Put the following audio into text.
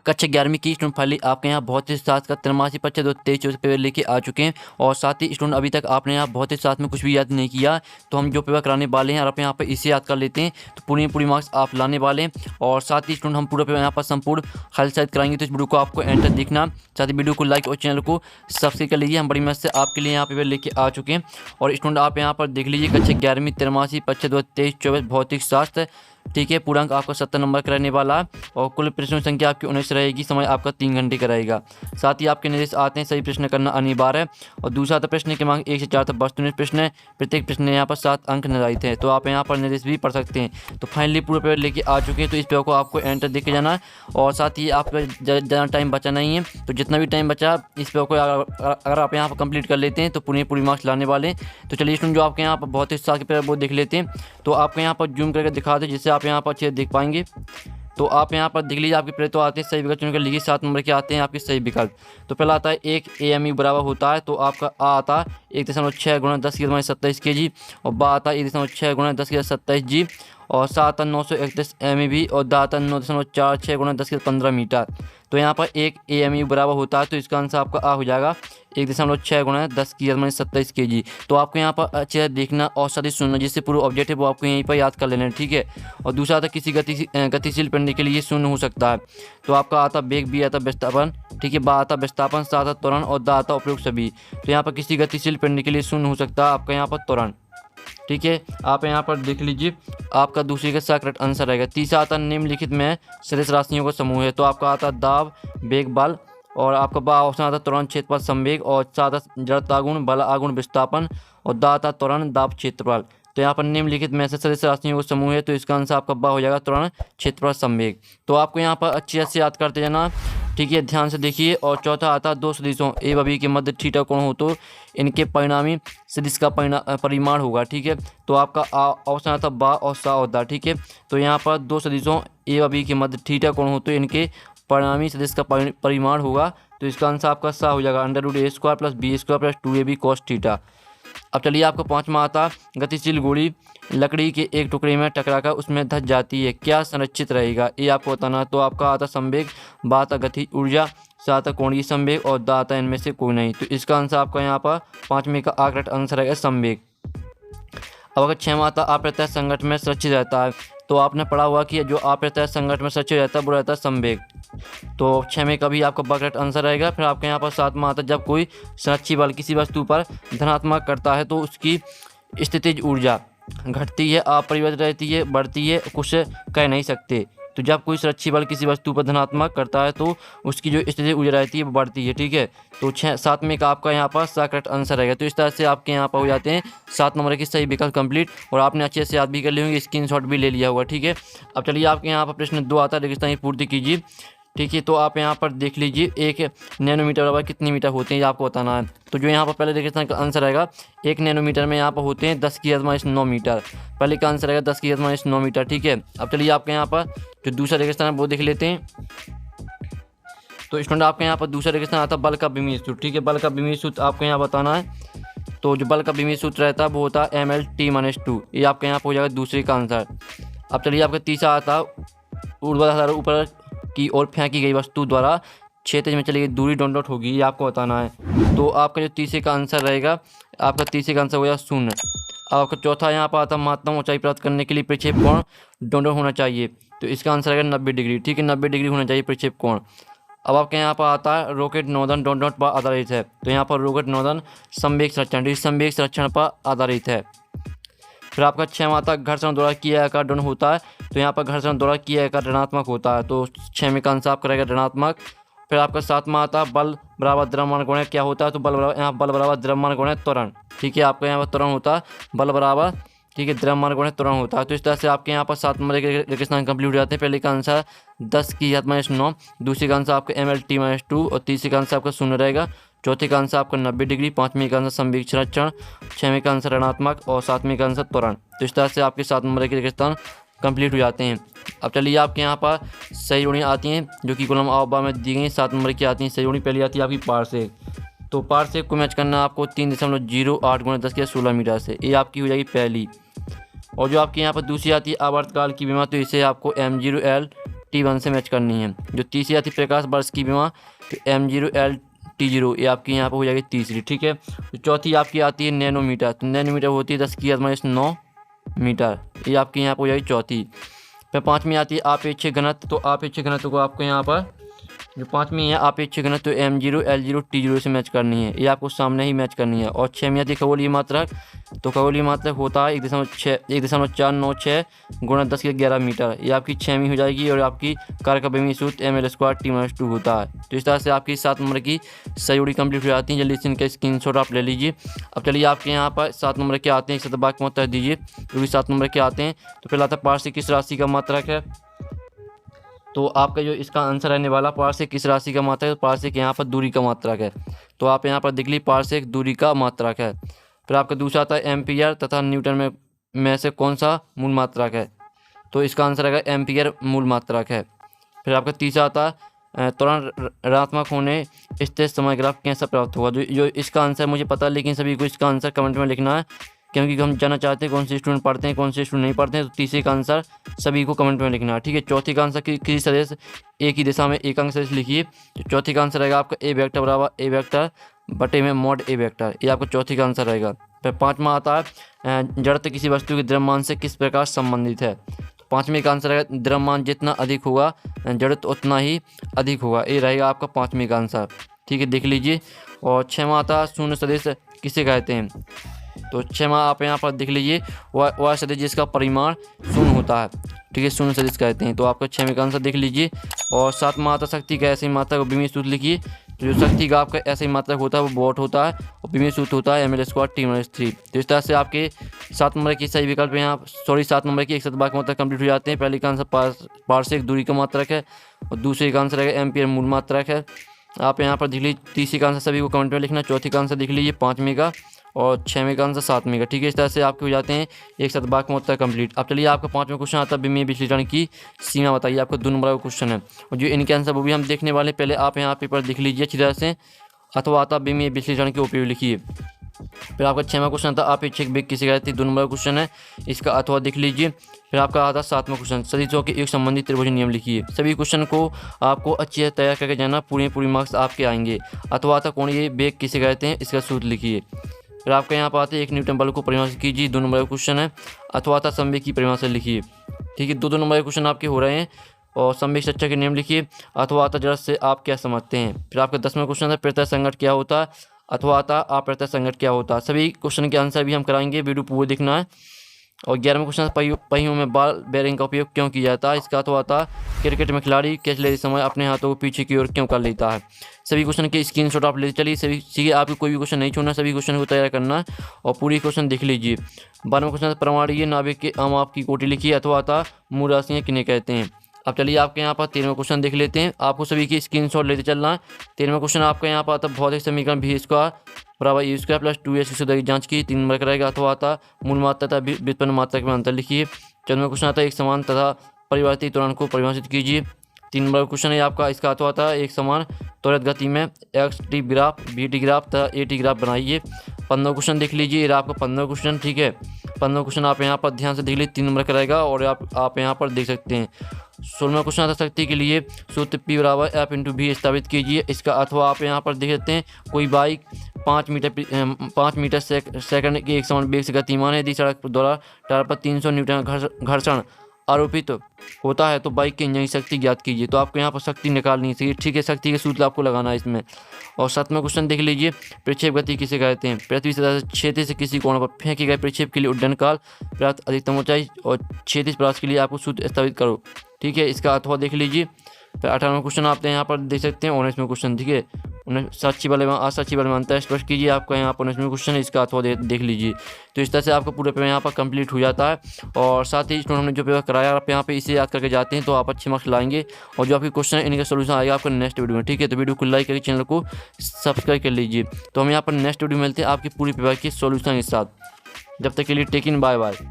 कक्षा 11वीं की स्टूडेंट फाइनली आपके यहाँ बहुत ही साथ का 83 25 2 23 24 पेपर लेके आ चुके हैं। और साथ ही स्टूडेंट अभी तक आपने यहाँ बहुत ही साथ में कुछ भी याद नहीं किया, तो हम जो पेपर कराने वाले हैं और आप यहाँ पर इसे याद कर लेते हैं तो पूरी मार्क्स आप लाने वाले हैं। और साथ ही स्टूडेंट हम पूरा पेपर यहाँ पर संपूर्ण खाली शायद कराएंगे, तो इस वीडियो को आपको एंड तक देखना। साथ ही वीडियो को लाइक और चैनल को सब्सक्राइब कर लीजिए। हम बड़ी मेहनत से आपके लिए यहाँ पेपर लेके आ चुके हैं। और स्टूडेंट आप यहाँ पर देख लीजिए कक्षा 11वीं 83 25 2 23 24 भौतिक शास्त्र, ठीक है। पूर्णांक आपका 70 नंबर का रहने वाला है और कुल प्रश्नों की संख्या आपकी 19 रहेगी। समय आपका 3 घंटे का रहेगा। साथ ही आपके निर्देश आते हैं सही प्रश्न करना अनिवार्य है। और दूसरा था प्रश्न क्रमांक 1 से 4 तक वस्तुनिष्ठ प्रश्न है। प्रत्येक प्रश्न यहाँ पर 7 अंक निर्धारित हैं, तो आप यहाँ पर निर्देश भी पढ़ सकते हैं। तो फाइनली पूरा पेपर लेके आ चुके हैं, तो इस पेपर को आपको एंड तक देख के जाना है। और साथ ही आपका ज़्यादा टाइम बचा नहीं है, तो जितना भी टाइम बचा इस पेपर को अगर आप यहाँ पर कंप्लीट कर लेते हैं तो पूरी मार्क्स लाने वाले हैं। तो चलिए स्टूडेंट जो आपके यहाँ पर बहुत ही साथ के पेपर वो देख लेते हैं। तो आपको यहाँ पर जूम करके दिखा दें जिससे आप यहाँ पर अच्छे देख पाएंगे। तो आप यहाँ पर देख लीजिए आपके पहले तो आते हैं सही विकल्प चुनकर लिखिए। 7 नंबर के आते हैं आपके सही विकल्प। तो पहला आता है 1 AMU बराबर होता है, तो आपका आ आता है 1.6 × 10⁻27 kg और बा आता है 1.6 × 10⁻27 g और 7 931 MeV और दा आता 9.46 × 10⁻15 मीटर। तो यहाँ पर 1 AMU बराबर होता है, तो इसका आंसर आपका आ हो जाएगा 1.6 × 10⁻27 kg। तो आपको यहाँ पर अच्छे से देखना और साथ ही सुनना, जिससे पूरा ऑब्जेक्ट है वो आपको यहीं पर याद कर लेना है, ठीक है। और दूसरा आता किसी गतिशील पिंड के लिए शून्य हो सकता है, तो आपका आता वेग, बी आता विस्थापन, ठीक है, बा आता विस्थापन, सा आता त्वरण और दा आता उपयुक्त सभी। तो यहाँ पर किसी गतिशील पिंड के लिए शून्य हो सकता है आपका यहाँ पर त्वरण, ठीक है। आप यहाँ पर देख लीजिए आपका दूसरे का सा करेक्ट आंसर रहेगा। तीसरा आता निम्नलिखित में सदिश राशियों का समूह है, तो आपका आता दाब, वेग, बल और आपका बा ऑप्शन आता त्वरण, क्षेत्रफल, संवेग और सा आता जड़ता गुण, बल आगुण, विस्थापन और दा आता त्वरण, दाब, क्षेत्रफल। तो यहाँ पर निम्नलिखित में से सदिश राशियों का समूह है, तो इसका आंसर आपका बा हो जाएगा त्वरण, क्षेत्रफल, संवेग। तो आपको यहाँ पर अच्छे से याद करते जाना, ठीक है, ध्यान से देखिए। और चौथा आता दो सदिशों ए व बी के मध्य थीटा कोण हो तो इनके परिणामी सदिश का परिमाण होगा, ठीक है। तो आपका ऑप्शन आता बा और सा और दा, ठीक है। तो यहाँ पर दो सदिशों ए व बी के मध्य थीटा कोण हो तो इनके परिणामी सदिश का परिमाण होगा, तो इसका आंसर आपका सा हो जाएगा √a² + b² + 2ab cos theta. अब चलिए आपको पांचवा आता गतिशील गोली लकड़ी के एक टुकड़े में टकराकर उसमें धंस जाती है, क्या संरक्षित रहेगा, ये आपको बताना। तो आपका आता संवेग, बा आता गति ऊर्जा, सा आता कोणीय संवेग और दा आता इनमें से कोई नहीं। तो इसका आंसर आपका यहाँ पर पाँचवें का करेक्ट आंसर रहेगा संवेग। अब अगर छठवां आता अप्रत्यय संगठन में सुरक्षित रहता है, तो आपने पढ़ा हुआ कि जो अप्रत्यय संगठन में सुरक्षित रहता है वो रहता है संवेग। तो 6वें का भी आपका करेक्ट आंसर रहेगा। फिर आपके यहाँ पर 7वां आता जब कोई संरक्षी बल किसी वस्तु पर धनात्मक करता है तो उसकी स्थितिज ऊर्जा घटती है, अपरिवर्तित रहती है, बढ़ती है, कुछ कह नहीं सकते। तो जब कोई संरक्षी बल किसी वस्तु पर धनात्मक करता है तो उसकी जो स्थितिज ऊर्जा रहती है वो बढ़ती है, ठीक है। तो 7वें का आपका यहाँ पर करेक्ट आंसर रहेगा। तो इस तरह से आपके यहाँ पर हो जाते हैं 7 नंबर के सही विकल्प कंप्लीट। और आपने अच्छे से याद भी कर लिए होंगे, स्क्रीनशॉट भी ले लिया होगा, ठीक है। अब चलिए आपके यहाँ पर प्रश्न 2 आता है, रेगिस्तानी पूर्ति कीजिए, ठीक है। तो आप यहाँ पर देख लीजिए 1 नैनोमीटर बराबर कितने मीटर होते हैं, ये आपको बताना है। तो जो यहाँ पर पहले रेगिस्तान का आंसर रहेगा 1 नैनोमीटर में यहाँ पर होते हैं 10⁻9 मीटर। पहले का आंसर रहेगा 10⁻9 मीटर, ठीक है। अब चलिए आपके यहाँ पर जो दूसरा रेगिस्तान है वो देख लेते हैं। तो स्टूडेंट आपके यहाँ पर दूसरा रेगिस्तान आता है बल का विमीय सूत्र, ठीक है। बल का विमीय सूत्र आपको यहाँ बताना है। तो जो बल का विमीय सूत्र रहता है वो होता है mL/t-2। ये आपके यहाँ पर हो जाएगा दूसरे का आंसर। अब चलिए आपका तीसरा आता है ऊर्ध्वाधर ऊपर की ओर फेंकी गई वस्तु द्वारा क्षेत्र में चली गई दूरी डॉट होगी, ये आपको बताना है। तो आपका जो तीसरे का आंसर रहेगा, आपका तीसरे का आंसर हो जाएगा 0। अब आपका चौथा यहाँ पर आता महत्तम ऊंचाई प्राप्त करने के लिए प्रक्षेप कोण डॉट होना चाहिए, तो इसका आंसर रहेगा 90 डिग्री, ठीक है। 90 डिग्री होना चाहिए प्रक्षेप कोण। अब आपके यहाँ पर आता है रॉकेट नोदन डॉट पर आधारित है, तो यहाँ पर रॉकेट नोदन संवेग संरक्षण, संवेग संरक्षण पर आधारित है। फिर आपका 6वां आता घर्षण द्वारा किया आकार डन होता है, तो यहाँ पर घर्षण द्वारा किया आकार ऋणात्मक होता है, तो 6वें का आंसर आपका रहेगा ऋणात्मक। फिर आपका 7वां आता बल बराबर द्रव्यमान गुणा क्या होता है, तो बल बराबर द्रव्यमान गुणा त्वरण, ठीक है। आपका यहाँ पर त्वरण होता है बल बराबर, ठीक है, द्रव्यमान गुणा त्वरण होता है। तो इस तरह से आपके यहाँ पर 7 नंबर के रेगिस्तान कंप्लीट हो जाते हैं। पहले का आंसर 10⁻9, दूसरे का आंसर आपका mL/t-2 और तीसरे का आंसर आपका 0 रहेगा। चौथे का आंसर आपका 90 डिग्री, 5वें का आंसर संवेग संरक्षण, 6वें का आंसर ऋणात्मक और 7वें का आंसर त्वरण। तो इस तरह से आपके 7 नंबर के रेगिस्तान कंप्लीट हो जाते हैं। अब चलिए आपके यहाँ पर सही जोड़ियाँ आती हैं जो कि कॉलम अ में दी गई 7 नंबर की आती हैं सही जोड़ी। पहली आती है आपकी पारसेक, तो पारसेक को मैच करना आपको 3.08 × 10⁻16 मीटर से, ये आपकी हो जाएगी पहली। और जो आपके यहाँ पर दूसरी आती है आवर्तकाल की विमा, तो इसे आपको m0l T1 से मैच करनी है। जो तीसरी आती है प्रकाश वर्ष की विमा, तो M0L T0 ये आपकी यहाँ पर हो जाएगी तीसरी, ठीक है। तो चौथी आपकी आती है नैनोमीटर, तो नैनोमीटर होती है 10⁻9 मीटर, ये आपकी यहाँ पर हो जाएगी चौथी। फिर पाँचवीं आती है आपेक्षिक घनत्व, तो आपेक्षिक घनत्व को आपको यहाँ पर जो पाँचवीं है आपेक्षिक घनत्व तो M0L0T0 से मैच करनी है, ये आपको सामने ही मैच करनी है। और छवीं आती है खगोलीय मात्रक, तो खगोलीय मात्रक होता है 1.496 गुणा 10⁻11 मीटर, ये आपकी छवीं हो जाएगी। और आपकी कार्य का विमीय सूत्र mL²T-2 होता है। तो इस तरह से आपकी 7 नंबर की सही जोड़ी कंप्लीट हो जाती है। जल्दी से इनका स्क्रीनशॉट आप ले लीजिए। अब चलिए आपके यहाँ पर 7 नंबर के आते हैं, एक शतभाग में उत्तर दीजिए, जो भी 7 नंबर के आते हैं। तो पहला आता है पार्श्व किस राशि का मात्रक है, तो आपका जो इसका आंसर रहने वाला पार्श्व किस राशि का मात्रक है, तो पार्श्व यहाँ पर दूरी का मात्रक है। तो आप यहाँ पर देख लीजिए पार्श्व दूरी का मात्रक है। फिर आपका दूसरा आता है एम्पियर तथा न्यूटन में से कौन सा मूल मात्रक है, तो इसका आंसर आएगा एम्पियर मूल मात्रक है। फिर आपका तीसरा आता है त्वरण ऋणात्मक होने स्थिर समय ग्राफ कैसा प्राप्त होगा, जो इसका आंसर मुझे पता है, लेकिन सभी को इसका आंसर कमेंट में लिखना है, क्योंकि हम जानना चाहते हैं कौन से स्टूडेंट पढ़ते हैं कौन से स्टूडेंट नहीं पढ़ते हैं। तो तीसरे का आंसर सभी को कमेंट में लिखना है, ठीक है। चौथी का आंसर किसी सदिश एक ही दिशा में एक अंक सदिश लिखिए, तो चौथी का आंसर रहेगा आपका ए वेक्टर बराबर ए वेक्टर बटे में मॉड ए वेक्टर, ये आपका चौथी का आंसर रहेगा। फिर पाँचवा आता है जड़त्व किसी वस्तु के द्रव्यमान से किस प्रकार संबंधित है, तो पाँचवें का आंसर रहेगा द्रव्यमान जितना अधिक होगा जड़त्व उतना ही अधिक होगा, ये रहेगा आपका पाँचवें का आंसर, ठीक है, देख लीजिए। और छठवां आता है शून्य सदिश किसे कहते हैं, तो छठवां आप यहाँ पर देख लीजिए वह सदिश जिसका परिमाण शून्य होता है, ठीक है, शून्य सदिश कहते हैं, तो आपका छठवें का आंसर देख लीजिए। और सातवां आता शक्ति का ऐसी मात्रक और विमीय सूत्र लिखिए, तो जो शक्ति का आपका ऐसी मात्रक होता है वो वॉट होता है और विमीय सूत्र होता है mL²T-3। तो इस तरह से आपके 7 नंबर की सही विकल्प यहाँ 7 नंबर की एक शतभाग के मात्रक कंप्लीट हो जाते हैं। पहले का आंसर पार्श्विक दूरी का मात्रक है और दूसरे का आंसर है एम्पियर मूल मात्रक है। आप यहाँ पर देख लीजिए तीसरे का आंसर सभी को कमेंट में लिखना, चौथी का आंसर देख लीजिए पाँचवें का और छठवें का आंसर सातवें का, ठीक है। इस तरह से आपके हो जाते हैं एक शतभाग में उत्तर कंप्लीट। अब चलिए आपका पाँचवें क्वेश्चन आता है विमीय विश्लेषण की सीमा बताइए, आपका 2 नंबर का क्वेश्चन है और जो इनके आंसर वो भी हम देखने वाले। पहले आप यहाँ पेपर देख लीजिए अच्छी तरह से, अथवा आता विमीय विश्लेषण के उपयोग लिखिए। फिर आपका 6वां क्वेश्चन आता अपेक्षिक वेग किसे कहते हैं, 2 नंबर का क्वेश्चन है, इसका अथवा देख लीजिए। फिर आपका आता 7वां क्वेश्चन सदिशों के एक संबंधित त्रिभुज नियम लिखिए। सभी क्वेश्चन को आपको अच्छी तरह तैयार करके जाना, पूरे मार्क्स आपके आएंगे। अथवा आता कोणीय वेग किसे कहते हैं, इसका सूत्र लिखिए। फिर आपके यहाँ पर आते 1 न्यूटन बल को परिभाषित कीजिए, 2 नंबर का क्वेश्चन है। अथवा आता संवेग की परिभाषा लिखिए, ठीक है, 2 नंबर के क्वेश्चन आपके हो रहे हैं। और संवेग शिक्षा के नियम लिखिए। अथवा आता जड़ से आप क्या समझते हैं। फिर आपका 10वां क्वेश्चन है प्रत्यय संघट क्या होता है, अथवा आता अप्रत्यय संघट क्या होता है। सभी क्वेश्चन के आंसर भी हम कराएंगे, वीडियो पूरा देखना है। और 11वां क्वेश्चन पहियों में बॉल बेयरिंग का उपयोग क्यों किया जाता है, इसका अथवा आता क्रिकेट में खिलाड़ी कैच लेते समय अपने हाथों को पीछे की ओर क्यों कर लेता है। सभी क्वेश्चन के स्क्रीनशॉट आप ले चलिए, सभी सीखिए, आपको कोई भी क्वेश्चन नहीं छोड़ना, सभी क्वेश्चन को तैयार करना और पूरी क्वेश्चन देख लीजिए। 12वां क्वेश्चन परमाणु नाभिक के अमाप की कोटि लिखिए, अथवा आता मूल राशियाँ किन्हें कहते हैं। अब चलिए आपके यहाँ पर 13वां क्वेश्चन देख लेते हैं, आपको सभी की स्क्रीनशॉट लेते चलना है। 13वां क्वेश्चन आपका यहाँ पर आता भौतिक समीकरण v² बराबर u² प्लस 2s की जांच की 3 नंबर कराएगा। अथवा आता मूल मात्रा तथा व्युत्पन्न मात्रा में अंतर लिखिए। 14वां क्वेश्चन आता एक समान तथा परिवर्तित त्वरण को परिभाषित कीजिए। 3 नंबर क्वेश्चन है आपका, इसका अथवा आता एक समान त्वरित गति में xt ग्राफ vt ग्राफ तथा at ग्राफ बनाइए। 15वां क्वेश्चन देख लीजिए, ये आपका 15वां क्वेश्चन, ठीक है। 15वां क्वेश्चन आप यहाँ पर ध्यान से देख लीजिए, 3 नंबर कराएगा और आप यहाँ पर देख सकते हैं। 16वां क्वेश्चन आता शक्ति के लिए सूत्र P बराबर F/v स्थापित कीजिए। इसका अथवा आप यहाँ पर देख सकते हैं, कोई बाइक 5 मीटर सेकंड के एक समान वेग से गतिमान है, यदि सड़क द्वारा टायर पर 300 न्यूटन घर्षण आरोपित होता है तो बाइक की इंजन शक्ति ज्ञात कीजिए। तो आपको यहाँ पर शक्ति निकालनी चाहिए, ठीक है, शक्ति के सूत्र आपको लगाना है इसमें। और 7वां क्वेश्चन देख लीजिए, प्रक्षेप गति किसे कहते हैं। पृथ्वी सतह से क्षैतिज से किसी कोण पर फेंके गए प्रक्षेप के लिए उड्डयन काल प्राप्त अधिकतम ऊंचाई और क्षैतिज प्रयास के लिए आपको सूत्र स्थापित करो, ठीक है, इसका अथवा देख लीजिए। फिर 18वां क्वेश्चन आप यहाँ पर देख सकते हैं। 19वां क्वेश्चन, ठीक है, साक्षी बल में असाक्षी बल में अंतर स्पष्ट कीजिए। आपका यहाँ पर 19वां क्वेश्चन है, इसका अथवा देख लीजिए। तो इस तरह से आपका पूरा पेपर यहाँ पर कंप्लीट हो जाता है। और साथ ही स्टूडेंट हमने जो पेपर कराया आप यहाँ पे इसे याद करके जाते हैं तो आप अच्छे मार्क्स लाएंगे। और जो आपके क्वेश्चन है इनका सोल्यूशन आएगा आपका नेक्स्ट वीडियो में, ठीक है। तो वीडियो को लाइक करके चैनल को सब्सक्राइब कर लीजिए। तो हम यहाँ पर नेक्स्ट वीडियो मिलते हैं आपके पूरी पेपर के सोल्यूशन के साथ। जब तक के लिए टेक इन, बाय बाय।